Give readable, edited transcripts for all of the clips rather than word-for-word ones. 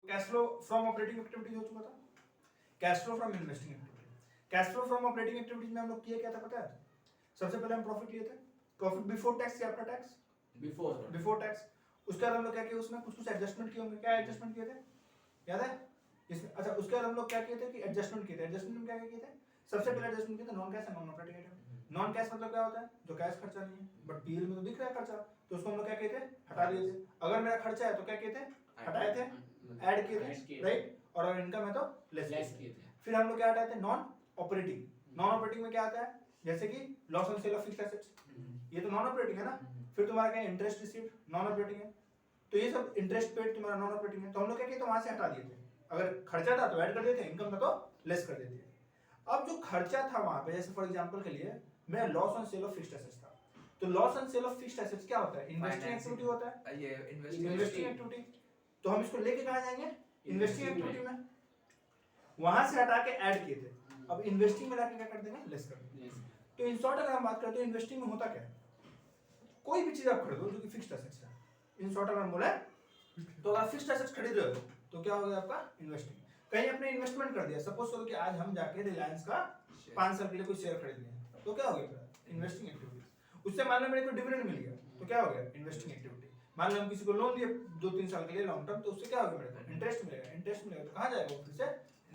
Cash flow from operating activities हो चुका था, cash flow from investing activity. Cash flow from operating activities में हम लोग किए क्या था पता है? सबसे पहले हम प्रॉफिट लिए थे, प्रॉफिट बिफोर टैक्स या आफ्टर टैक्स? Before tax. उसके बाद हम लोग क्या किए, उसमें कुछ एडजस्टमेंट किए होंगे। क्या एडजस्टमेंट किए थे याद है इसमें? अच्छा, उसके बाद हम लोग क्या किए थे कि एडजस्टमेंट किए थे। एडजस्टमेंट में क्या किए थे? सबसे पहले एडजस्टमेंट किए थे non cash and non operating item. Non cash मतलब क्या होता है? जो कैश खर्चा नहीं है, बट पीएल में तो दिख रहा है खर्चा, तो उसको हम लोग क्या किए थे? हटा दिए थे। अगर मेरा खर्चा है तो क्या किए थे? हटाए थे, ऐड किए थे, राइट। और अगर इनकम है तो लेस किए थे। फिर हम लोग क्या हटाए थे? Non operating. नॉन ऑपरेटिंग में क्या आता है? जैसे कि loss on sale of fixed assets, ये तो नॉन ऑपरेटिंग है ना। फिर तुम्हारा क्या है? इंटरेस्ट रिसीव्ड, नॉन ऑपरेटिंग है। तो ये सब इंटरेस्ट पेड तुम्हारा नॉन ऑपरेटिंग है। तो हम लोग क्या किए? तो वहां से हटा दिए थे। अगर खर्चा था तो ऐड कर देते, इनकम था तो लेस कर देते। अब जो खर्चा था वहां पे, जैसे फॉर एग्जांपल के लिए मेरा loss on sale of fixed assets था, तो loss on sale of fixed assets क्या होता है? इन्वेस्टिंग एक्टिविटी होता है, ये इन्वेस्टिंग एक्टिविटी। तो हम इसको लेके कहां जाएंगे? इन्वेस्टिंग एक्टिविटी में। वहां से हटा के ऐड किए थे, अब इन्वेस्टिंग में लाके क्या कर देंगे? लेस कर देंगे। तो इन शॉर्ट अगर हम बात करते हैं इन्वेस्टिंग में होता क्या है? कोई भी चीज आप खरीदो जो कि फिक्स्ड एसेट्स है, इन शॉर्ट अगर हम बोले तो अगर फिक्स्ड एसेट्स खरीद रहे हो तो क्या होगा आपका? इन्वेस्टिंग। कहीं अपने इन्वेस्टमेंट कर दिया, सपोज करो कि आज हम जाके रिलायंस का 5 साल के लिए कोई शेयर खरीद लिया, तो क्या हो गया? Investing activity. उससे मान लो मेरे को डिविडेंड मिल गया, तो क्या हो गया? Investing activity. मान लो हम किसी को लोन दिए 2-3 साल के लिए लॉन्ग टर्म, तो उससे क्या होगा? मेरे को इंटरेस्ट मिलेगा। इंटरेस्ट मिलेगा तो कहां जाएगा? फिर से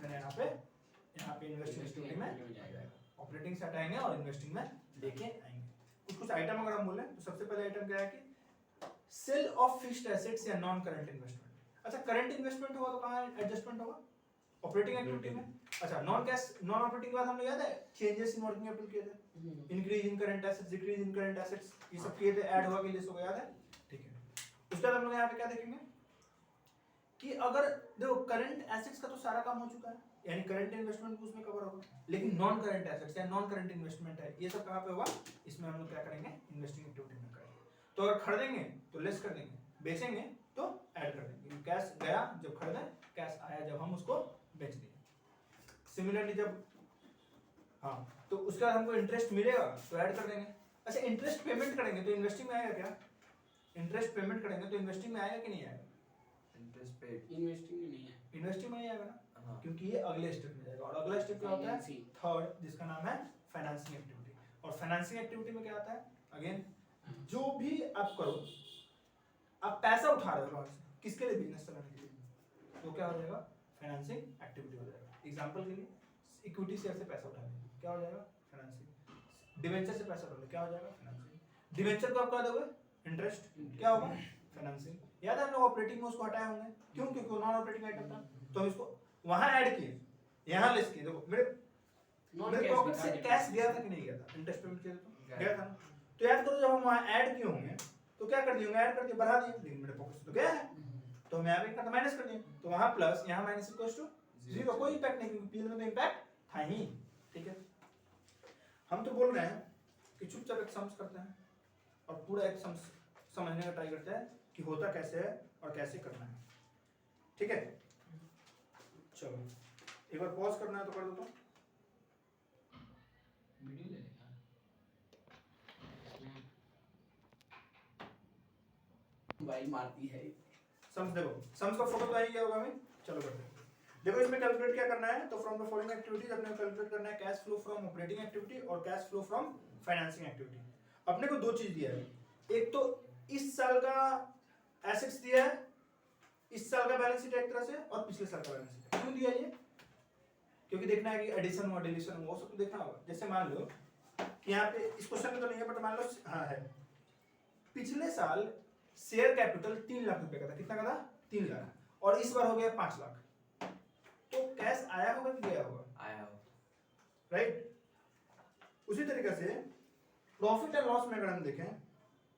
मैंने यहाँ पे इन्वेस्टिंग एक्टिविटी में जाएगा। ऑपरेटिंग से हटाएंगे और इन्वेस्टिंग में लेके आएंगे। कुछ आइटम अगर हम बोले तो सबसे पहले आइटम क्या है कि सेल ऑफ फिक्स्ड एसेट्स या नॉन करंट इन्वेस्टमेंट। अच्छा, करंट इन्वेस्टमेंट होगा तो कहां एडजस्टमेंट होगा? ऑपरेटिंग एक्टिविटी में। अच्छा, नॉन कैश नॉन ऑपरेटिंग के बाद हमने याद है चेंजेस इन वर्किंग कैपिटल किए थे, increase in current assets, decrease in current assets, ये सब किए थे, ऐड हुआ कि लेस हो गया, याद है? ठीक है। उसके बाद हम लोग यहाँ पे क्या देखेंगे कि अगर देखो करंट एसेट्स का तो सारा काम हो चुका है, यानी करंट इन्वेस्टमेंट उसमें कवर होगा, लेकिन नॉन करंट एसेट्स या नॉन करंट इन्वेस्टमेंट है, ये सब कहाँ पे होगा? इसमें हम लोग क्या करेंगे? इन्वेस्टिंग एक्टिविटी में करेंगे। तो अगर खरीदेंगे तो लेस कर देंगे, बेचेंगे तो ऐड कर देंगे। कैश गया जब खरीदे, कैश आया जब हम उसको बेच दिए। सिमिलरली जब तो उसके बाद हमको इंटरेस्ट मिलेगा तो ऐड कर देंगे। अच्छा, इंटरेस्ट पेमेंट करेंगे तो इन्वेस्टिंग में आएगा क्या? इंटरेस्ट पेमेंट करेंगे तो इन्वेस्टिंग में आएगा कि नहीं आएगा? इंटरेस्ट पेड इन्वेस्टिंग में नहीं है, इन्वेस्टिंग में नहीं आएगा ना, क्योंकि ये अगले स्टेप में जाएगा। और अगला स्टेप क्या होता है? थर्ड, जिसका नाम है फाइनेंसिंग एक्टिविटी। और फाइनेंसिंग एक्टिविटी में क्या आता है? अगेन, जो भी आप करो, आप पैसा उठा रहे हो कहां से? किसके लिए? बिजनेस चलाने के लिए, तो क्या हो जाएगा? फाइनेंसिंग एक्टिविटी हो जाएगा। एग्जांपल के लिए इक्विटी शेयर से पैसा उठा लेंगे, क्या हो जाएगा? फाइनेंसिंग। डिवेंचर से पैसा उठा लेंगे, क्या हो जाएगा? फाइनेंसिंग। डिवेंचर को आप क्या दोगे? इंटरेस्ट, क्या होगा? फाइनेंसिंग। याद है हम लोग ऑपरेटिंग में उसको हटाए होंगे, क्यों? क्योंकि वो नॉन ऑपरेटिंग आइटम था, तो हम इसको वहां ऐड किए, यहां लेस किए। देखो मेरे पॉकेट से कैश गया था कि नहीं गया था? इंटरेस्ट पेमेंट किया तो गया था ना। तो याद करो जब हम वहां ऐड किए होंगे तो क्या कर दिए होंगे? ऐड कर दिए, बढ़ा दिए, लेकिन मेरे पॉकेट से तो गया है, तो हम यहाँ पे करते माइनस कर दिए, तो वहां प्लस यहाँ माइनस इक्वल्स टू 0, कोई इंपैक्ट नहीं, क्योंकि पीएल में तो इंपैक्ट था ही। ठीक है, हम तो बोल रहे हैं कि चुपचाप एक सम्स करते हैं और पूरा एक सम्स समझने का ट्राई करते हैं कि होता कैसे है और कैसे करना है। ठीक है, चलो एक बार पॉज करना है तो कर दो। तो वीडियो ले लेगा भाई, मारती है सम्स। देखो सम्स का फोटो तो आई गया होगा हमें, चलो करते हैं। देखो इसमें कैलकुलेट क्या करना है, तो फ्रॉम द फॉलोइंग एक्टिविटीज अपने कैलकुलेट करना है cash flow from operating activity और cash flow from financing activity. अपने को दो चीज दिया है, एक तो इस साल का एसेट्स दिया है, इस साल का बैलेंस शीट एक तरह से, और पिछले साल का बैलेंस शीट। क्यों दिया ये? क्योंकि देखना है कि एडिशन हुआ डिलीशन हुआ, वो सब तो देखना होगा। जैसे मान लो कि यहाँ पे इस क्वेश्चन में तो नहीं है, बट मान लो हाँ है, पिछले साल शेयर कैपिटल 3 लाख रुपए का था, कितना का था? 3 लाख, और इस बार हो गया 5 लाख, तो कैश आया होगा कि गया होगा? आया होगा, राइट। उसी तरीके से प्रॉफिट एंड लॉस में अगर हम देखें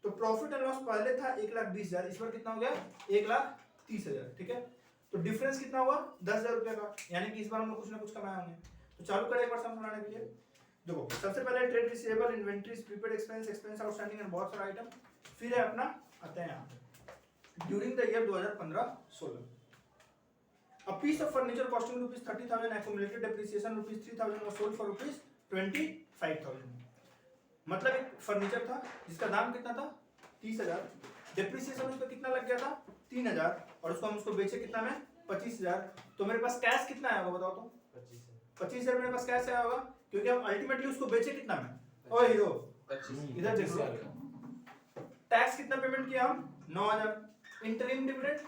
तो प्रॉफिट एंड लॉस पहले था 1,20,000, इस बार कितना हो गया? 1,30,000। ठीक है, तो डिफरेंस कितना हुआ? 10,000 रुपए का, यानी कि इस बार हम लोग कुछ ना कुछ कमाए होंगे। तो चालू करें एक बार सम बनाने के लिए। देखो सबसे पहले trade receivable, inventories, prepaid expense, expense outstanding and बहुत सारा आइटम। फिर है अपना आते हैं यहाँ पे during the year 2015-16 a piece of furniture costing rupees 30,000 accumulated depreciation rupees 3,000 was sold for rupees 25,000। मतलब एक फर्नीचर था जिसका दाम कितना था? 30,000, डिप्रिसिएशन उस पर कितना लग गया था? 3,000, और उसको हम उसको बेचे कितना में? 25,000, तो मेरे पास कैश कितना आया होगा बताओ तो? 25,000 मेरे पास कैश आया होगा, क्योंकि हम अल्टीमेटली उसको बेचे कितना में? ओ हीरो, इधर देखो, टैक्स कितना पेमेंट किया हम? 9,000। इंटरिम डिविडेंड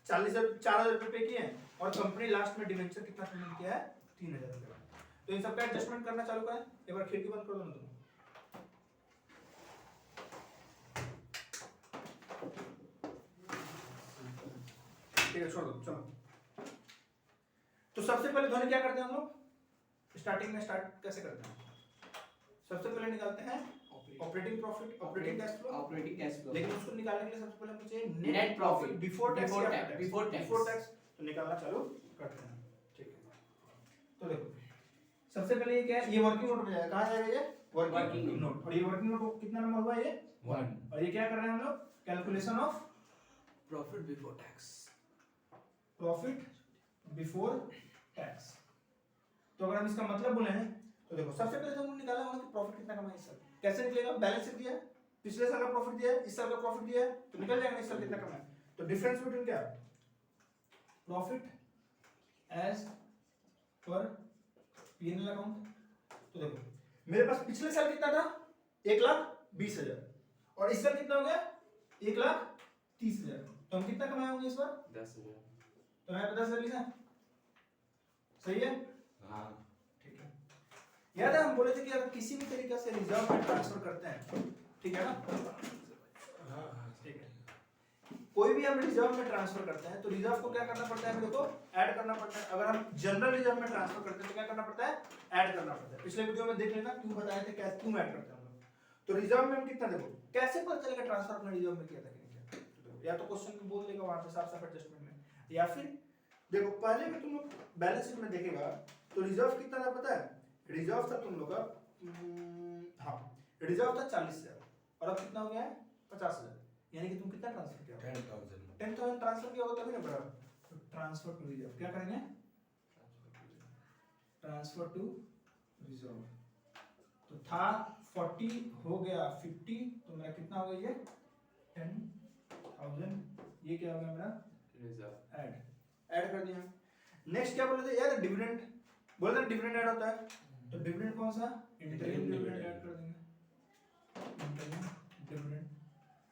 4,000 रुपए पे किए हैं, और कंपनी लास्ट में डिवेंचर कितना पेमेंट किया है? 3,000 रुपए। तो इन सबका एडजस्टमेंट करना चालू करें। एक बार खिड़की बंद कर दो ना तुम। ठीक है, छोड़ दो, चलो। तो सबसे पहले धोनी क्या करते हैं हम लोग? स्टार्टिंग में स्टार्ट कैसे करते हैं? सबसे पहले निकालते हैं operating profit, operating cash flow. लेकिन उसको निकालने के लिए सबसे पहले मुझे net profit before tax, before tax तो निकालना चालू करते हैं। ठीक है, तो देखो सबसे पहले ये क्या है? ये वर्किंग नोट में जाएगा। कहां जाएगा ये? Working note. और ये वर्किंग नोट कितना नंबर हुआ? ये 1। और ये क्या कर रहे हैं हम लोग? Calculation of profit before tax. Profit before tax. तो अगर हम इसका मतलब बोले हैं तो देखो सबसे पहले तो हमने निकाला होगा कि प्रॉफिट कितना कमाया इस साल। कैसे निकलेगा? बैलेंस शीट दिया है, पिछले साल का प्रॉफिट दिया है, इस साल का प्रॉफिट दिया है, तो निकल जाएगा इस साल कितना कमाया। तो डिफरेंस बिटवीन क्या? Profit as per PNL account. तो देखो मेरे पास पिछले साल कितना था? 1,20,000, और इस साल कितना हो गया? 1,30,000। तो हम कितना कमाए होंगे इस बार? 10,000। तो मैं 10,000 लिखा, सही है? हाँ ठीक है। याद है हम बोले थे कि अगर किसी भी तरीके से रिजर्व में ट्रांसफर करते हैं, ठीक है ना? ठीक है, कोई भी हम रिजर्व में ट्रांसफर करते हैं तो रिजर्व को क्या करना पड़ता है? देखो ऐड करना पड़ता है। अगर हम जनरल रिजर्व में ट्रांसफर करते हैं तो क्या करना पड़ता है? ऐड करना पड़ता है। पिछले वीडियो में देख लेना क्यों बताए थे, कैसे क्यों ऐड करते हैं हम लोग। तो रिजर्व में हम कितना, देखो कैसे पता चलेगा ट्रांसफर अपने रिजर्व में किया था कि नहीं किया? या तो क्वेश्चन में बोल देगा वहां पे साफ साफ एडजस्टमेंट में, या फिर देखो पहले में तुम लोग बैलेंस शीट में देखेगा तो रिजर्व कितना था पता है? रिजर्व था तुम लोग का हाँ, रिजर्व था 40,000, और अब कितना हो गया है? 50,000। यानी कि तुम कितना ट्रांसफर किया? 10,000 ट्रांसफर किया होगा तभी ना बराबर। तो ट्रांसफर टू रिजर्व क्या करेंगे? Transfer to reserve. तो था 40 हो गया 50, तो मेरा कितना हो गया? ये 10,000। ये क्या हो गया मेरा? रिजर्व। ऐड कर दिया। नेक्स्ट क्या बोले थे यार? डिविडेंड बोले थे, डिविडेंड ऐड होता है। तो डिविडेंड कौन सा? इंटरिम डिविडेंड ऐड कर देंगे। इंटरिम डिविडेंड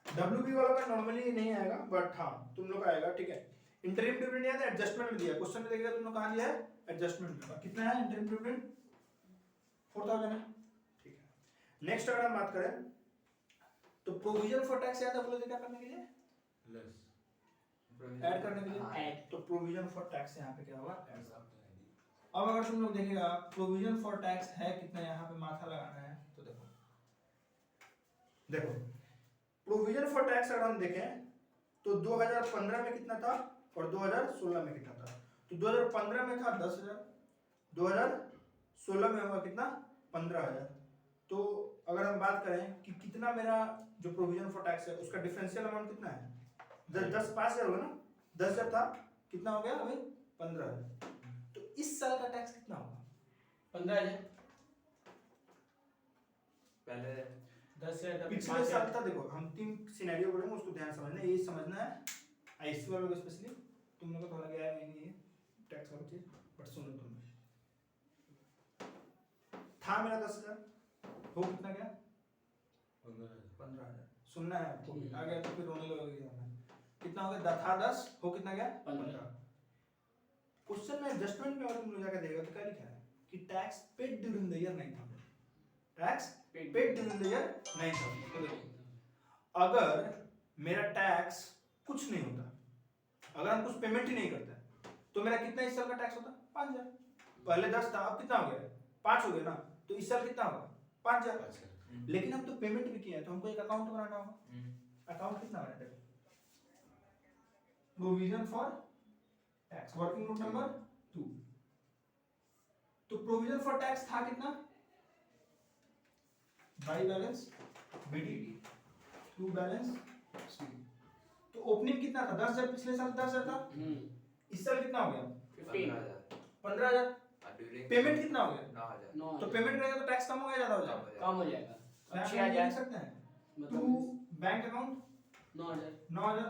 डब्ल्यूबी वाला का नॉर्मली नहीं आएगा, बट हाँ तुम लोग का आएगा। ठीक है, इंटरिम डिविडेंड याद है? एडजस्टमेंट में दिया, क्वेश्चन में देखिएगा तुम लोग कहां दिया है? एडजस्टमेंट में। कितना है इंटरिम डिविडेंड? 4,000 है। ठीक है, नेक्स्ट अगर हम बात करें तो प्रोविजन फॉर टैक्स याद है? बोले थे क्या करने के लिए? ऐड करने के लिए। ऐड। तो प्रोविजन फॉर टैक्स यहाँ पे क्या होगा? ऐड। अब अगर तुम लोग देखेगा प्रोविजन फॉर टैक्स है कितना, यहाँ पे माथा लगाना है। तो देखो देखो प्रोविजन फॉर टैक्स अगर हम देखें तो 2015 में कितना था और 2016 में कितना था? तो 2015 में था 10,000, 2016 में होगा कितना? 15,000। तो अगर हम बात करें कि कितना मेरा जो प्रोविजन फॉर टैक्स है उसका डिफरेंशियल अमाउंट कितना है? 10 5,000 होगा ना? 10,000 था, कितना हो गया अभी? 15,000। तो इस साल का टैक्स कितना होगा? 15,000। पहले 10,000 पिछले साल था। देखो हम 3 सिनेरियो बोलेंगे, उसको ध्यान समझना है। ये समझना है आईसी वालों को स्पेशली, तुम लोगों को थोड़ा गया है नहीं ये टैक्स वाला चीज, बट सुनो तुम। था मेरा 10,000, हो कितना गया? 15,000। सुनना है आपको, आ गया तो फिर रोने लगोगे। कितना हो गया? था 10, हो कितना गया? 15। क्वेश्चन में एडजस्टमेंट में अगर तुम लोग जाकर देखो तो क्या लिखा है कि tax paid during the year 9,000। Tax paid during the year 9,000। तो देखो अगर मेरा टैक्स कुछ नहीं होता, अगर हम कुछ पेमेंट ही नहीं करते, तो मेरा कितना इस साल का टैक्स होता? 5,000। पहले 10 था, अब कितना हो गया? 5 हो गया ना? तो इस साल कितना होगा? 5,000। लेकिन हम तो पेमेंट भी किए हैं, तो हमको एक अकाउंट बनाना होगा। अकाउंट कितना बनाना है? Provision for tax, working note number 2। तो प्रोविजन फॉर टैक्स था कितना? By balance BDT to balance C. तो ओपनिंग कितना था? 10,000। पिछले साल 10,000 था। इस साल कितना हो गया? 15,000। पेमेंट कितना हो गया? 9,000। तो पेमेंट रहेगा तो टैक्स कम हो गया, ज्यादा हो जाएगा? कम हो जाएगा। 6,000 लिख सकते हैं। To bank account 9,000। 9,000।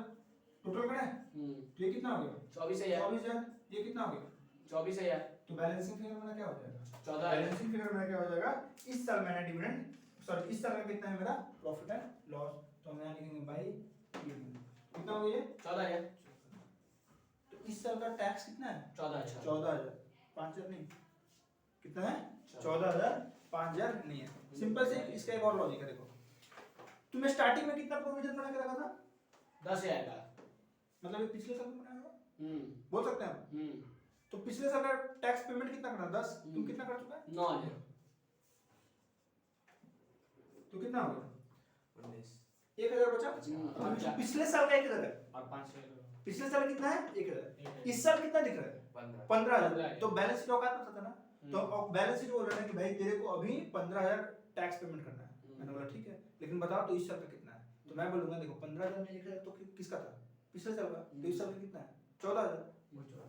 टोटल करें तो ये कितना हो गया 24,000 24,000। ये कितना हो गया 24,000 तो बैलेंसिंग फिगर मेरा क्या हो जाएगा 14,000 बैलेंसिंग फिगर मेरा क्या हो जाएगा इस साल मैंने डिविडेंड सॉरी इस साल का कितना है मेरा प्रॉफिट एंड लॉस तो हम यहाँ लिखेंगे बाई कितना हो गया 14,000 तो इस साल का टैक्स कितना है 14,000 14,000 5,000 नहीं कितना है 14,000 5,000 नहीं है सिंपल से इसका एक और लॉजिक है देखो तुम्हें स्टार्टिंग में कितना प्रोविजन बना के रखा था 10,000 का मतलब ये पिछले साल में बनाया होगा हम्म बोल सकते हैं हम तो पिछले साल का टैक्स पेमेंट कितना करना 10 तुम कितना कर चुका है 9,000 तो कितना हो गया 19 1,000 बचा अच्छा। पिछले साल का 1,000 है और 5,000 पिछले साल कितना है 1,000 इस साल कितना दिख रहा है 15 15,000 तो बैलेंस शीट औकात पता था ना तो बैलेंस शीट बोल रहा है कि भाई तेरे को अभी 15,000 टैक्स पेमेंट करना है मैंने बोला ठीक है लेकिन बताओ तो इस साल का कितना है तो मैं बोलूंगा देखो 15,000 में 1,000 तो किसका था पिछले साल का तो इस साल का कितना है 14,000 वो 14,000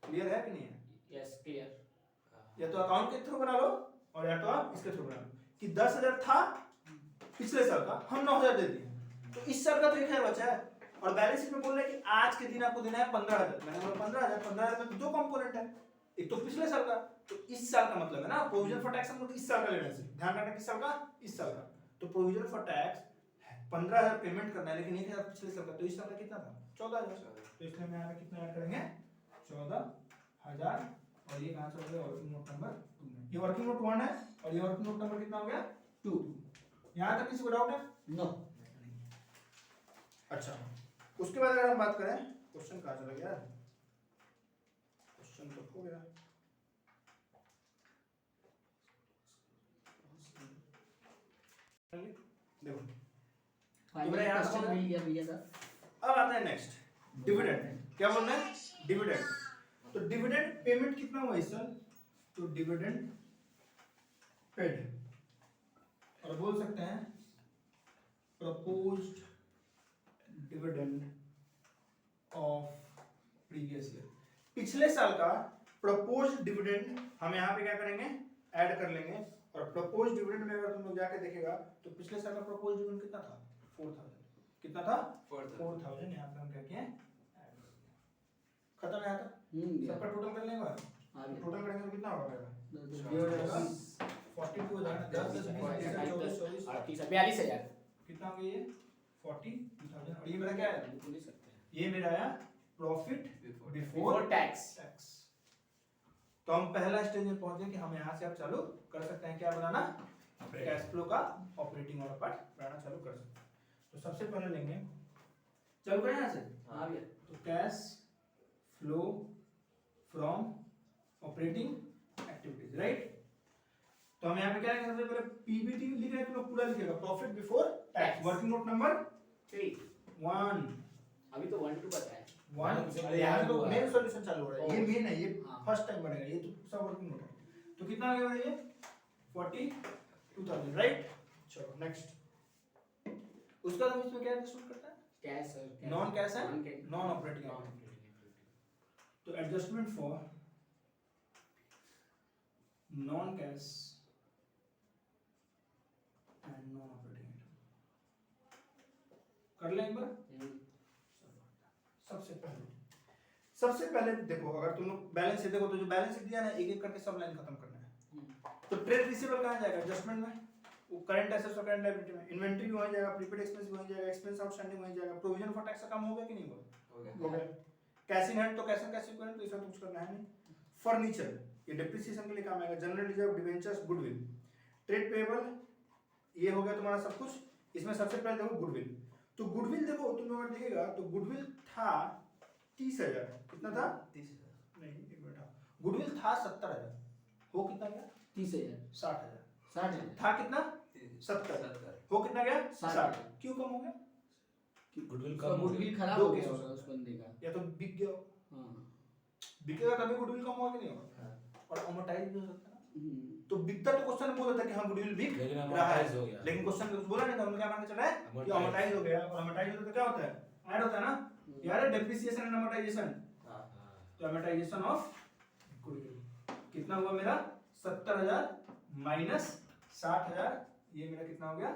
क्लियर है कि नहीं है यस क्लियर या तो अकाउंट के थ्रू बना लो और या तो आप इसके थ्रू बना लो कि 10,000 था पिछले साल का हम 9,000 दे दिए तो इस साल का तो 1,000 बचा है और बैलेंस शीट में बोल रहे हैं कि आज के दिन आपको देना है 15,000 मैंने बोला 15,000 में दो कंपोनेंट है एक तो पिछले साल का तो इस साल का मतलब है ना प्रोविजन फॉर टैक्स हमको इस साल का लेना है ध्यान रखना किस साल का इस साल का तो प्रोविजन फॉर टैक्स 15,000 पेमेंट करना है लेकिन 1,000 पिछले साल का तो इस साल का कितना था 14,000 तो इसलिए हम यहाँ पे कितना ऐड करेंगे 14,000 और ये कहाँ से हो गया वर्किंग नोट नंबर 2 में ये वर्किंग नोट 1 है और ये वर्किंग नोट नंबर कितना हो गया 2 यहाँ तक किसी को डाउट है नो अच्छा उसके बाद अगर हम बात करें क्वेश्चन कहाँ चला गया क्वेश्चन तो हो गया देखो फाइनल यहाँ क्वेश्चन पर- मिल गया भैया था अब आता है नेक्स्ट डिविडेंड क्या बोलना है डिविडेंड तो डिविडेंड पेमेंट कितना हुआ इस साल तो डिविडेंड पेड और बोल सकते हैं proposed dividend of previous year पिछले साल का प्रपोज्ड डिविडेंड हम यहाँ पे क्या करेंगे ऐड कर लेंगे और प्रपोज्ड डिविडेंड में अगर तुम लोग जाके देखेगा तो पिछले साल का प्रपोज्ड डिविडेंड कितना था 4,000 कितना था 4,000 यहाँ पे हम क्या किए खत्म यहाँ तक सबका टोटल कर लेंगे टोटल करेंगे तो कितना होगा ये हो जाएगा 42 हो जाएगा 10 10 20 24 24 42,000 कितना हो गया ये 42,000 और ये मेरा क्या है बोल ही सकते हैं ये मेरा आया profit before before tax tax तो हम पहला स्टेज में पहुंच गए कि हम यहाँ से अब चालू कर सकते हैं क्या बनाना कैश फ्लो का ऑपरेटिंग वाला पार्ट बनाना चालू कर सकते हैं तो सबसे पहले लेंगे चालू करें यहाँ से हां भैया तो cash flow from operating activities right तो हम यहाँ पे क्या लिखेंगे सबसे पहले पीबीटी लिख रहे हैं तो पूरा लिखेगा profit before tax working note number 3 1 अभी तो 1 2 बताया 1 अरे यहाँ तो मेन सॉल्यूशन चालू हो रहा है ये मेन है ये हाँ। फर्स्ट टाइम बनेगा ये तो सब वर्किंग नोट है तो कितना आ गया ये 42,000 राइट चलो नेक्स्ट उसका हम इसमें क्या एडजस्टमेंट करता है कैश और नॉन कैश है Non-cash. नॉन ऑपरेटिंग तो adjustment for non cash and non operating कर लें एक बार सबसे पहले देखो अगर तुम लोग बैलेंस शीट देखो तो जो बैलेंस शीट दिया ना एक एक करके सब लाइन खत्म करना है तो ट्रेड रिसीवेबल कहाँ जाएगा एडजस्टमेंट में वो करंट एसेट्स और करंट लायबिलिटी में इन्वेंटरी भी वहीं जाएगा प्रीपेड एक्सपेंस भी वहीं जाएगा एक्सपेंस आउटस्टैंडिंग वहीं जाएगा प्रोविजन फॉर टैक्स का काम हो गया कि नहीं हुआ हो गया कैश इन हैंड तो कैश एंड कैश इक्विवेलेंट तो इसमें कुछ करना है नहीं फर्नीचर ये डिप्रिसिएशन के लिए काम आएगा general reserve debentures goodwill trade payable ये हो गया तुम्हारा सब कुछ इसमें सबसे पहले देखो गुडविल तो गुडविल देखो तुम अगर देखेगा तो गुडविल था 30,000 कितना था 30,000 नहीं एक मिनट गुडविल था 70,000 हो कितना गया 30,000 60,000 60,000 था कितना 70 हो कितना गया 60 क्यों कम हो गया कि गुडविल उसका कम हो गुडविल गया। खराब दो हो गया केस होगा उस बंदे का या तो बिक गया हाँ बिकेगा तभी गुडविल कम होगा कि नहीं होगा और अमोर्टाइज भी हो सकता है ना हम्म, तो बिकता तो क्वेश्चन बोल देता है कि हाँ गुडविल बिक लेकिन रहा है amortize हो गया। लेकिन क्वेश्चन कुछ बोला नहीं था उन्होंने क्या मान के चला है कि Amortize। अमोर्टाइज हो गया और अमोर्टाइज होता तो क्या होता है ऐड होता है ना यार डेप्रिसिएशन एंड अमोर्टाइजेशन हाँ। तो अमोर्टाइजेशन ऑफ गुडविल कितना हुआ मेरा 70,000 माइनस 60,000 ये मेरा कितना हो गया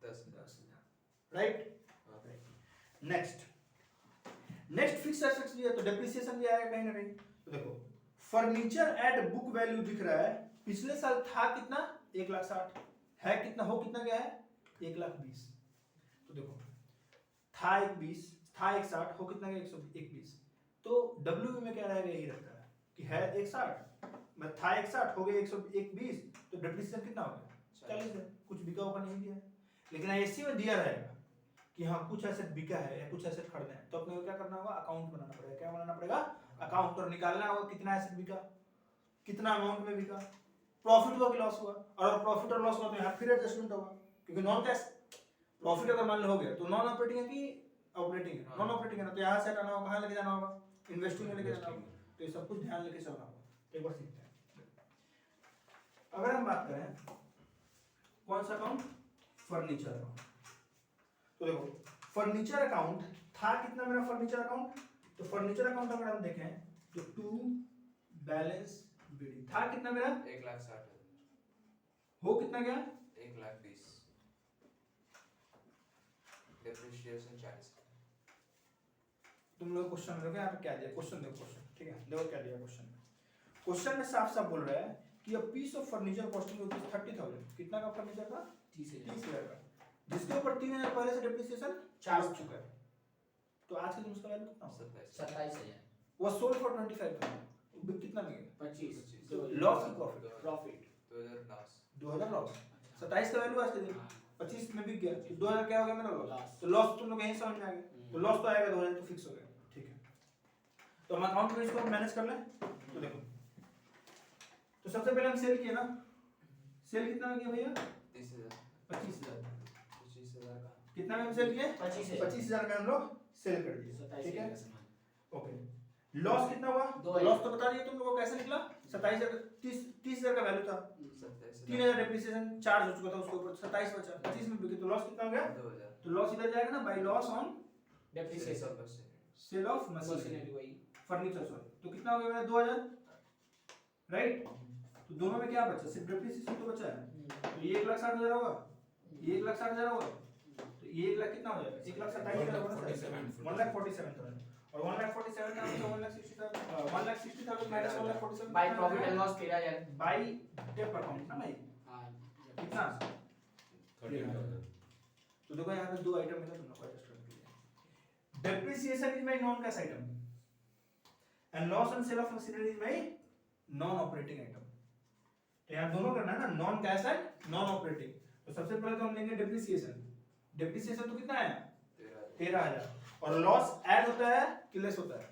10,000 राइट नेक्स्ट फिक्स एसेट्स भी है तो डेप्रिसिएशन भी आएगा कहीं ना कहीं। तो देखो फर्नीचर एट बुक वैल्यू दिख रहा है, पिछले साल था कितना 1,60,000 है कितना हो कितना गया है 1,20,000। तो देखो था 1,20 था 1,60 हो कितना गया 121। तो डब्ल्यू में क्या रहेगा यही रहता है कि है 1,60 मैं था 1,60 हो गया 120 तो डेप्रिसिएशन कितना हो गया 40 है। कुछ बिका होगा नहीं दिया है, लेकिन आईएससी में दिया रहेगा कि हाँ कुछ एसेट बिका है या कुछ एसेट खरीदना है, तो अपने को क्या करना होगा अकाउंट बनाना पड़ेगा। क्या बनाना पड़ेगा अकाउंट, और निकालना होगा कितना एसेट बिका, कितना अमाउंट में बिका, प्रॉफिट हुआ कि लॉस हुआ। और प्रॉफिट और लॉस हुआ तो यहाँ फिर एडजस्टमेंट होगा, क्योंकि नॉन कैश प्रॉफिट अगर मान लो हो गया तो नॉन ऑपरेटिंग है कि ऑपरेटिंग है, नॉन ऑपरेटिंग है ना, तो यहाँ से हटाना होगा, कहाँ लेके जाना होगा इन्वेस्टिंग में लेके जाना होगा। तो ये सब कुछ ध्यान लेके चलना होगा। एक बार सीखते हैं। अगर हम बात करें कौन सा अकाउंट फर्नीचर अकाउंट, तो देखो फर्नीचर अकाउंट था कितना मेरा फर्नीचर अकाउंट, तो फर्नीचर अकाउंट अगर हम देखें तो टू बैलेंस बीडी था कितना मेरा 1,60,000 हो कितना गया 1,20,000 डेप्रिसिएशन 40। तुम लोग क्वेश्चन देखो यहाँ पे क्या दिया, क्वेश्चन देखो क्वेश्चन, ठीक है देखो क्या दिया क्वेश्चन में। क्वेश्चन में साफ साफ बोल रहा है कि a piece of furniture costing rupees 30,000 कितना का फर्नीचर का 30,000 का, जिसके ऊपर 3,000 पहले से डेप्रिसिएशन चार्ज हो चुका है। तो आज के दिन उसका वैल्यू कितना होगा 27,000 वो सोल्ड फॉर 25,000 कितना मिलेगा 25 लॉस की प्रॉफिट प्रॉफिट 2,000 लॉस 27 का वैल्यू आज के दिन 25 में बिक गया तो 2,000 क्या हो गया मेरा लॉस। तो लॉस तुम लोग यहीं समझ में आ गया, तो लॉस तो आएगा 2,000 तो फिक्स हो गया, ठीक है। तो हम अकाउंट में इसको मैनेज कर लें। तो देखो तो सबसे पहले हम सेल किए ना, सेल कितना में किया भैया 30,000 25,000 कितना में हम सेल किए 25,000 में हम लोग सेल कर दिए, ठीक है ओके। लॉस कितना हुआ, लॉस तो बता दिए तुम लोगों को कैसे निकला 27,000 30,000 का वैल्यू था, 3,000 डेप्रिसिएशन चार्ज हो चुका था उसके ऊपर 27 बचा 25 में बिके तो लॉस कितना हो गया 2,000 तो लॉस इधर जाएगा ना by loss on depreciation sale of machinery machinery वही फर्नीचर सॉरी। तो कितना हो गया मेरा 2,000 राइट। तो दोनों में क्या बचा सिर्फ डेप्रिसिएशन तो बचा है, तो ये 1,60,000 होगा ये 1,60,000 होगा तो ये 1 लाख कितना हो जाएगा 1,27,000 होगा ना 1,47,000 और 1,47,000 का मतलब 1,60,000 minus 1,47,000 by profit and loss 13,000 by debt account ना भाई हां कितना 13,000। तो देखो यहाँ पे दो आइटम मिला तुम लोग को एडजस्ट करने के लिए। Depreciation is my non cash item and loss on sale of machinery is my non operating item. तो यहाँ दोनों करना है ना non cash and non operating. तो सबसे पहले तो हम लेंगे डेप्रिसिएशन। डेप्रिसिएशन तो कितना है 13,000 और लॉस ऐड होता है कि लेस होता है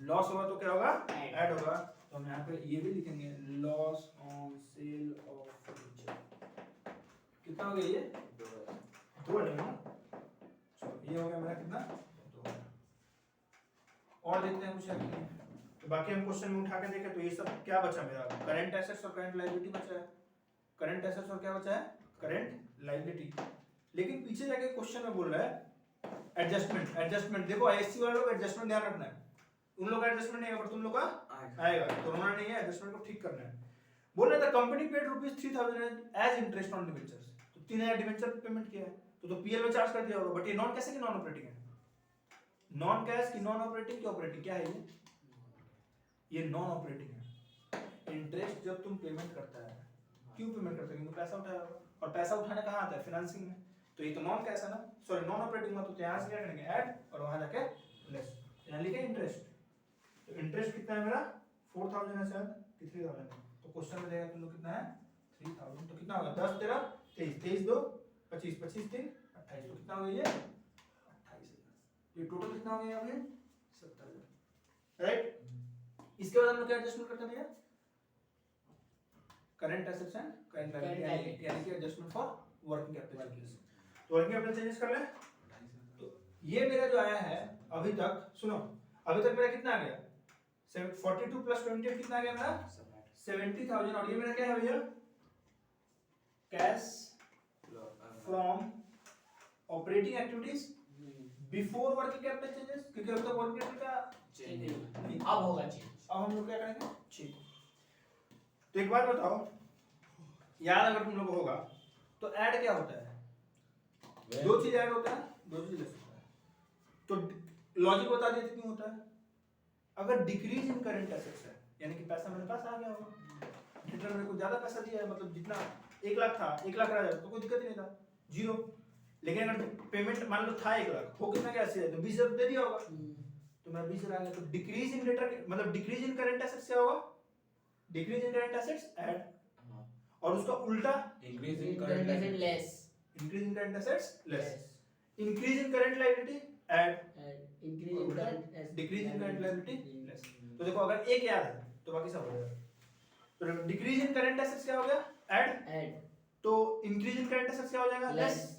लॉस होगा तो क्या होगा ऐड होगा। तो हम यहाँ पे ये भी लिखेंगे loss on sale of furniture कितना हो गया ये 2,000 ना। चलो ये हो गया मेरा कितना 2,000 और देखते हैं कुछ है कि नहीं। तो बाकी हम क्वेश्चन में उठा के देखें तो ये सब क्या बचा मेरा करंट एसेट्स और करंट लायबिलिटी बचा है। करंट एसेट्स और क्या बचा है करंट लायबिलिटी। लेकिन पीछे जाके क्वेश्चन में बोल रहा है एडजस्टमेंट एडजस्टमेंट। देखो आईएससी वाले लोग एडजस्टमेंट ध्यान रखना है, उन लोग का एडजस्टमेंट नहीं आएगा पर तुम लोग का आएगा, तो रोना नहीं है, एडजस्टमेंट को ठीक करना है। बोल रहा था company paid ₹3,000 as interest on debentures, तो 3,000 डिबेंचर पेमेंट किया है तो पीएल में चार्ज कर दिया होगा। बट ये नॉन कैश है कि नॉन ऑपरेटिंग है, नॉन कैश की नॉन ऑपरेटिंग की ऑपरेटिंग क्या है ये नॉन ऑपरेटिंग है। इंटरेस्ट जब तुम पेमेंट करता है क्यों पेमेंट करता है क्योंकि पैसा उठाया होगा और पैसा उठाने कहाँ आता है फाइनेंसिंग में, तो ये तो नॉन कैश है ना सॉरी नॉन ऑपरेटिंग में। तो यहाँ से क्या करेंगे ऐड और वहां जाके लेस, यहाँ लिखे इंटरेस्ट। तो इंटरेस्ट कितना है मेरा 4,000 है शायद कि 3,000 है। तो क्वेश्चन में देगा तुम लोग कितना है 3,000 तो कितना होगा 10 13 23 23 2 25 25 3 28 तो कितना हो गया ये 28,000। ये टोटल कितना हो गया यहाँ पे 70,000 राइट। इसके बाद हम लोग क्या एडजस्टमेंट करते हैं भैया current assets and current liability यानी कि एडजस्टमेंट फॉर वर्किंग कैपिटल। तो वर्किंग कैपिटल चेंजेस कर ले। तो ये मेरा जो आया है अभी तक सुनो अभी तक मेरा कितना आ गया 42 प्लस 28 कितना आ गया मेरा 70,000 और ये मेरा क्या है भैया cash from operating activities before working capital changes, क्योंकि अभी तक वर्किंग कैपिटल का नहीं अब होगा चेंज। अब हम लोग क्या करेंगे ठीक। तो एक बात बताओ याद अगर तुम लोग होगा तो ऐड क्या होता है दो चीज ऐड होता है दो चीज लेस होता है। तो लॉजिक बता देते क्यों होता है। अगर डिक्रीज इन करंट एसेट्स है यानी कि पैसा मेरे पास आ गया होगा, क्रेडिटर मेरे को ज्यादा पैसा दिया है, मतलब जितना 1 लाख था 1 लाख रह जाता तो कोई दिक्कत नहीं था, जीरो। लेकिन अगर पेमेंट मान लो था 1 लाख, हो कितना कैसे है तो 20,000 दे दिया होगा, तो मेरा 20,000 आ गया। तो डिक्रीज इन क्रेडिटर मतलब डिक्रीज इन करंट एसेट्स क्या होगा, decrease in current assets add, और उसका उल्टा increase In in current asset current less. Increase in current assets less, increase in current liability add, And increase in current asset. Decrease in current liability less. तो देखो अगर एक याद है तो बाकी सब हो जाएगा। तो डिक्रीज इन करंट एसेट्स क्या हो गया ऐड, Add. तो इंक्रीज इन करंट एसेट्स क्या हो जाएगा लेस। Less.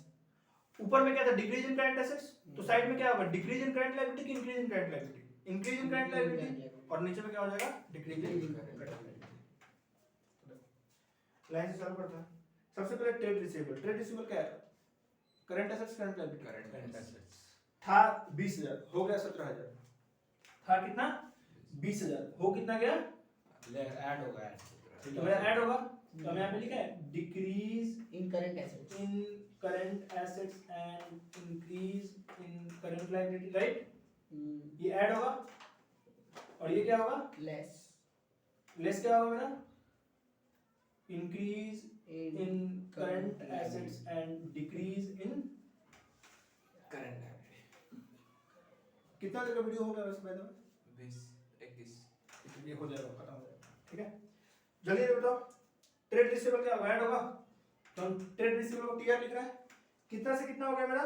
ऊपर में क्या था डिक्रीज इन करंट एसेट्स, तो साइड में क्या होगा डिक्रीज इन करंट लायबिलिटी की increase in current liability, increase in current liability, और नीचे में क्या हो जाएगा decrease in current liability. Line से चालू करता है। सबसे पहले ट्रेड रिसीवेबल, ट्रेड रिसीवेबल क्या है, current assets current liability. Current assets था 20,000 हो गया 17,000, था कितना 20,000 हो कितना गया, ले ऐड होगा तो मेरा ऐड होगा। तो हमने यहाँ पे लिखा है decrease In current assets. in current assets and increase in current liability, right. ये ऐड होगा और ये क्या होगा Less. लेस, क्या होगा मेरा increase In in current assets and decrease in current कितना देर का वीडियो हो गया वैसे भाई, 20 21 ये हो जाएगा खत्म हो जाएगा, ठीक है। जल्दी से बताओ ट्रेड रिसीवेबल क्या होगा ऐड होगा, तो हम ट्रेड रिसीवेबल को टीआर लिख रहे हैं। कितना से कितना हो गया मेरा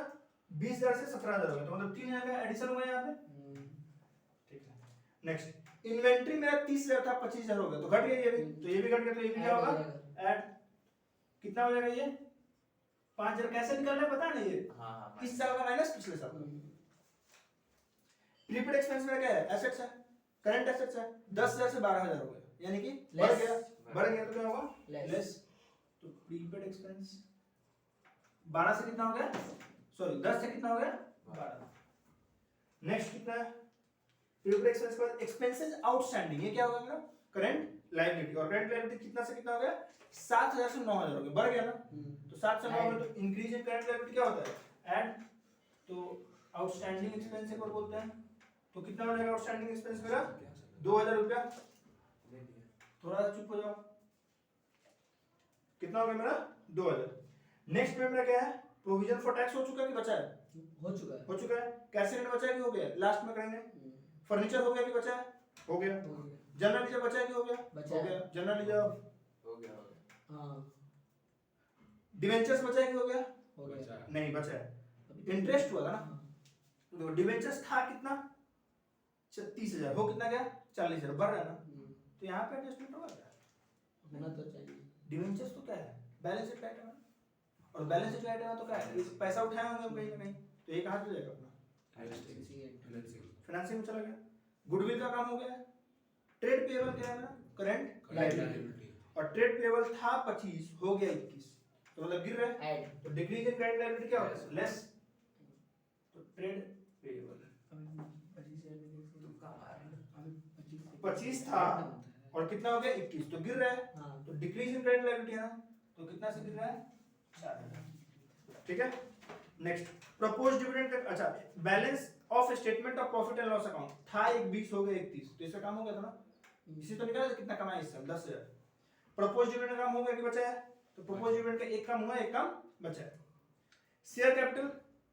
20,000 से 17,000 हो गया, तो मतलब 3,000 का एडिशन हुआ यहाँ पे, ठीक है। नेक्स्ट इन्वेंट्री मेरा 30,000 था 25,000 हो गया, तो घट गया ये भी, तो ये भी घट गया, तो ये भी क्या होगा ऐड। कितना हो जाएगा ये 5,000, कैसे निकालना है पता नहीं ये, हां इस साल का माइनस पिछले साल का। प्रीपेड एक्सपेंस मेरा क्या है एसेट्स है, करंट एसेट्स है, 10,000 से 12,000 हो गया, यानी कि बढ़ गया, बढ़ गया तो क्या होगा लेस। तो प्रीपेड एक्सपेंस 12 से कितना हो गया, सॉरी 10 से कितना हो गया 12। नेक्स्ट कितना है प्रीपेड एक्सपेंस के बाद एक्सपेंसेस आउटस्टैंडिंग, ये क्या होगा मेरा करंट लायबिलिटी, और करंट लायबिलिटी कितना से कितना हो गया 7,000 से 9,000 हो गया, बढ़ गया ना। तो 7 से 9,000 तो इंक्रीज इन करंट लायबिलिटी क्या होता है ऐड, तो आउटस्टैंडिंग एक्सपेंस एक और बोलते हैं। तो कितना हो जाएगा आउटस्टैंडिंग एक्सपेंस मेरा 2,000 रुपया, थोड़ा सा चुप हो जाओ, कितना हो गया मेरा 2,000। नेक्स्ट में मेरा क्या है प्रोविजन फॉर टैक्स हो चुका है कि बचा है, हो चुका है, हो चुका है। कैश रेंट बचा है कि हो गया, लास्ट में करेंगे। फर्नीचर हो गया कि बचा है, हो गया। जनरल रिजर्व बचा है कि हो गया, बचा हो है। गया जनरल रिजर्व। हो गया हाँ डिवेंचर्स बचा है कि हो गया, हो गया, नहीं बचा है, इंटरेस्ट हुआ था ना। तो डिवेंचर्स था कितना 36,000, हो कितना गया 40,000, बढ़ रहा है ना, तो यहाँ पे एडजस्टमेंट होगा क्या, होना तो चाहिए। डिवेंचर्स तो क्या है बैलेंस शीट का आइटम है, और बैलेंस शीट का आइटम है तो क्या है ये पैसा उठाए होंगे हम कहीं ना कहीं, तो ये कहाँ चला जाएगा अपना फाइनेंसिंग में चला गया। गुडविल का काम हो गया। ट्रेड पेएबल क्या है मेरा करंट लायबिलिटी, और ट्रेड पेएबल था 25 हो गया 21, तो मतलब गिर रहा है, ऐड। तो डिक्रीज इन करंट लायबिलिटी क्या होता है लेस। तो ट्रेड पेएबल 25 था और कितना हो गया 21, तो गिर रहा है, हाँ तो डिक्रीज इन करंट लायबिलिटी है ना, तो कितना से गिर रहा है 4,000, ठीक है। नेक्स्ट प्रपोज डिविडेंड, अच्छा balance of statement of profit and loss account था 21 हो गया 31, तो इसका काम हो गया था ना, इसी तो निकाला कितना कमाया इस साल 10,000। प्रपोज डिविडेंड का काम हो गया कि बचा है, तो प्रपोज डिविडेंड का एक काम हुआ एक काम बचा है। शेयर कैपिटल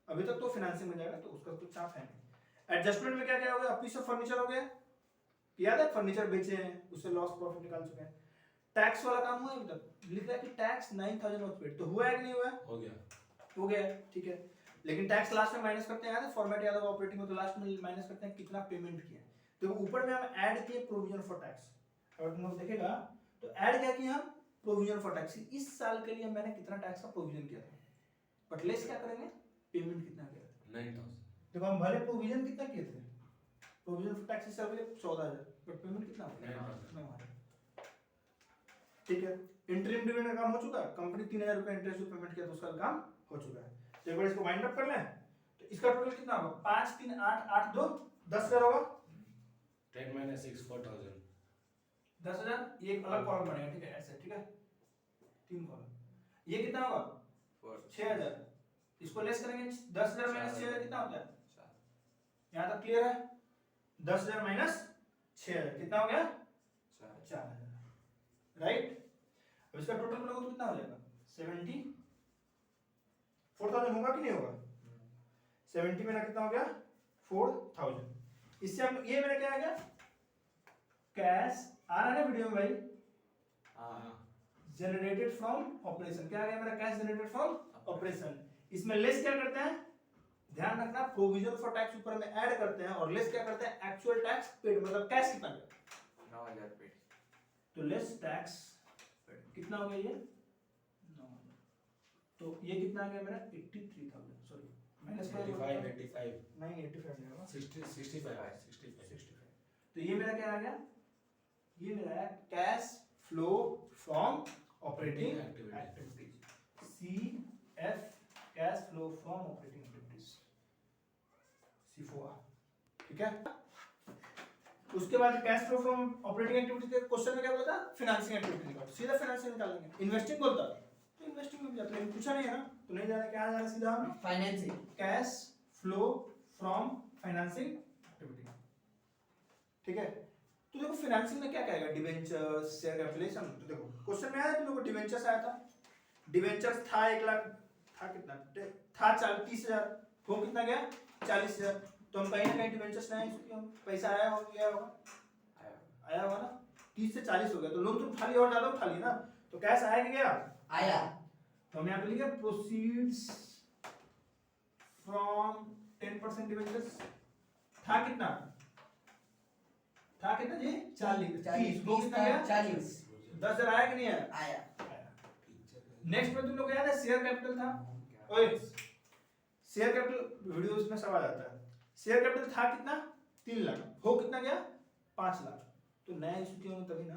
अभी तक तो फाइनेंसिंग में जाएगा, तो उसका कुछ चाप है नहीं। एडजस्टमेंट में क्या क्या हो गया, पीस ऑफ फर्नीचर हो गया, याद है फर्नीचर बेचे हैं उससे लॉस प्रॉफिट निकाल चुके हैं। टैक्स वाला काम हुआ अभी तक, लिख रहा है कि टैक्स 9,000 वाज पेड, तो हुआ है कि नहीं हुआ, हो गया, हो गया, ठीक है। लेकिन टैक्स लास्ट में माइनस करते हैं, याद है फॉर्मेट याद होगा ऑपरेटिंग में, तो लास्ट में माइनस करते हैं कितना पेमेंट किया। तो ऊपर में हम ऐड किए प्रोविजन फॉर टैक्स, अगर तुम लोग देखेगा तो ऐड क्या किया हम प्रोविजन फॉर टैक्स, इस साल के लिए मैंने कितना टैक्स का प्रोविजन किया था, बट लेस क्या करेंगे पेमेंट कितना किया 9,000। देखो हम भले प्रोविजन कितना किए थे, प्रोविजन फॉर टैक्स इस साल के लिए 14,000, बट पेमेंट कितना हुआ, ठीक है। इंटरिम डिविडेंड का काम हो चुका है, कंपनी 3,000 रुपए इंटरेस्ट पेमेंट किया तो उसका काम हो चुका है। तो एक बार इसको वाइंड अप कर लें, तो इसका टोटल कितना होगा 5 3 8 8 2 10,000 होगा, 10 minus 6 4,000। 10,000, ये एक अलग कॉलम बनेगा, ठीक है ऐसे, ठीक है 3 कॉलम। ये कितना होगा 6,000, इसको लेस करेंगे 10,000 माइनस 6,000 कितना होता है यहाँ तक क्लियर है? 10,000 माइनस 6,000 कितना हो गया? 4,000, राइट? अब इसका टोटल करोगे तो कितना हो जाएगा? 74,000 होगा कि नहीं होगा? 70 मेरा कितना हो गया? 4,000। इससे हम ये मेरा क्या आ गया? कैश आ रहा है ना वीडियो में भाई? Generated from operation. क्या आ गया मेरा? Cash generated from operation. इसमें लेस क्या करते हैं? ध्यान रखना, प्रोविजन फॉर टैक्स ऊपर में ऐड करते हैं और लेस क्या करते हैं? एक्चुअल टैक्स पेड, मतलब कैश कितना गया? 9,000 पेड। तो लेस टैक्स कितना हो गया ये? 9,000। तो ये कितना आ गया मेरा? 83,000, सॉरी माइनस 85 नहीं 85 नहीं होगा, 65। तो ये मेरा क्या आ गया? ये मेरा है cash flow from operating activities, CF, cash flow from operating activities, C4। ठीक है? उसके बाद cash flow from operating activities के क्वेश्चन में क्या बोला था? फाइनेंसिंग एक्टिविटी निकालो, सीधा फाइनेंसिंग निकाल लेंगे। इन्वेस्टिंग बोलता तो इन्वेस्टिंग में भी जाते, लेकिन पूछा नहीं है ना, तो नहीं जाना, क्या जाना सीधा हमें? Financing. Cash flow from financing activity. ठीक है? तो देखो फाइनेंसिंग में क्या कहेगा? Debentures, share capital. तो देखो क्वेश्चन में आया तुम लोग को डिबेंचर्स आया था। डिबेंचर्स था 1 लाख, था कितना? था 30,000, हो कितना गया? 40,000। तो हम कहीं ना कहीं डिबेंचर्स नहीं चुके हम, पैसा आया हो गया होगा, आया होगा ना? 30 से 40 हो गया, तो लोन तो उठा लिया और ज्यादा उठा लिया ना, तो कैश आया कि गया? आया। तो हम यहाँ पे लिखे प्रोसीड्स फ्रॉम 10% डिबेंचर्स। था कितना? था कितना जी? 40। 30 हो कितना गया? 40। 10,000 आया कि नहीं आया? आया। नेक्स्ट में तुम लोग को याद है शेयर कैपिटल था? ओए शेयर कैपिटल वीडियोस में सवाल आता है। शेयर कैपिटल था कितना? 3 लाख, हो कितना गया? 5 लाख। तो नया इशू क्यों तभी ना,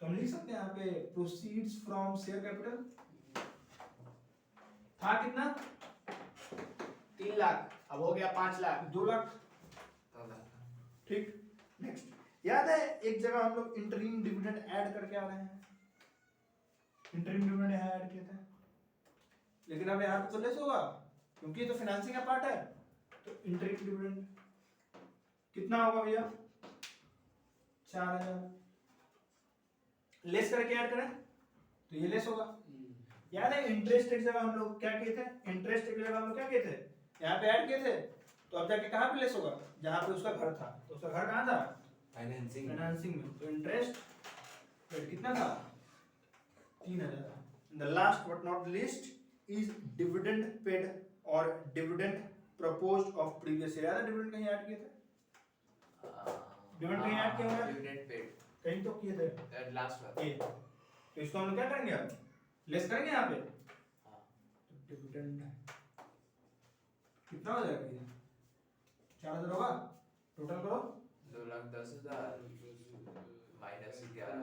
तो हम लिख सकते हैं यहाँ पे प्रोसीड्स फ्रॉम शेयर कैपिटल था कितना? 3 लाख, अब हो गया 5 लाख। 2 लाख। ठीक, नेक्स्ट याद है एक जगह हम लोग इंटरिम डिविडेंड ऐड करके आ रहे हैं, इंटरिम डिविडेंड यहाँ ऐड किए थे, लेकिन अब यहाँ पे तो लेस होगा क्योंकि ये तो फाइनेंसिंग का पार्ट है। तो इंटरिम डिविडेंड कितना होगा भैया? 4,000। लेस करके ऐड करें तो ये लेस होगा। याद है इंटरेस्ट एक जगह हम लोग क्या किए थे? इंटरेस्ट एक जगह हम लोग क्या किए थे? यहाँ पे ऐड किए थे, तो अब जाके कहाँ पे लेस होगा? जहाँ पे उसका घर था। तो उसका घर कहाँ था? फाइनेंसिंग में। तो इंटरेस्ट रेट कितना था? 3,000। The last but not least is dividend paid और dividend proposed of previous year. याद है डिविडेंड कहीं ऐड किए थे? डिविडेंड कहीं ऐड किए होंगे? डिविडेंड पेड कहीं तो किए थे। लास्ट वाला। ये तो इसको हम लोग क्या करेंगे? अब लेस करेंगे यहाँ पे। तो डिविडेंड कितना हो जाएगा ये? 4,000 होगा। टोटल करो। 2,10,000 माइनस 11।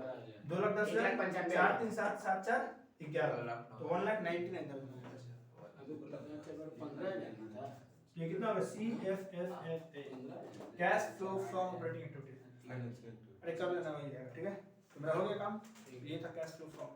2,10,000 1,95,000। 4 3 7 7 4 11, तो 1,99,000। ये कितना होगा? CFFFA, cash flow from operating activity. अरे कर लेना वही जाएगा, ठीक है? तो मेरा हो गया काम। ये था कैश फ्लो फ्रॉम